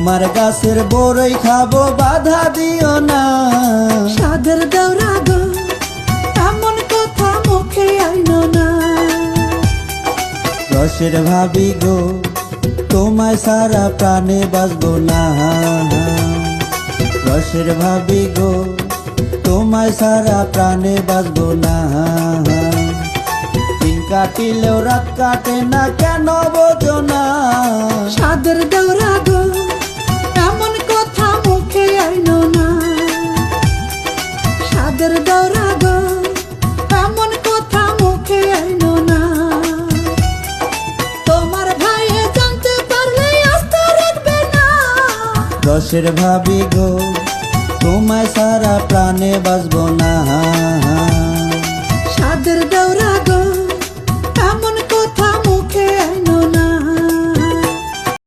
তোমার গাছের বড়ই খাবো, বাধা দিও না। সাদের দেওরা গো, এমন কথা মুখে আইনো না। রসের ভাবি গো, তোমায় সারা প্রাণে বাঁচবো না। রসের ভাবি গো, তোমায় সারা প্রাণে বাঁচবো না। দিন কাটিলেও রাত কাটে না, কেন বোঝো না? সাদের দেওরা গো, এমন কথা মুখে আইনো না। সাদের দেওরা গো, এমন কথা মুখে আইনো না। তোমার ভাইয়ে জানতে পারলে আস্থা রাখবে না। রসের ভাবি গো, তোমায় সারা প্রাণে বাঁচবো না। সাদের দেওরা গো,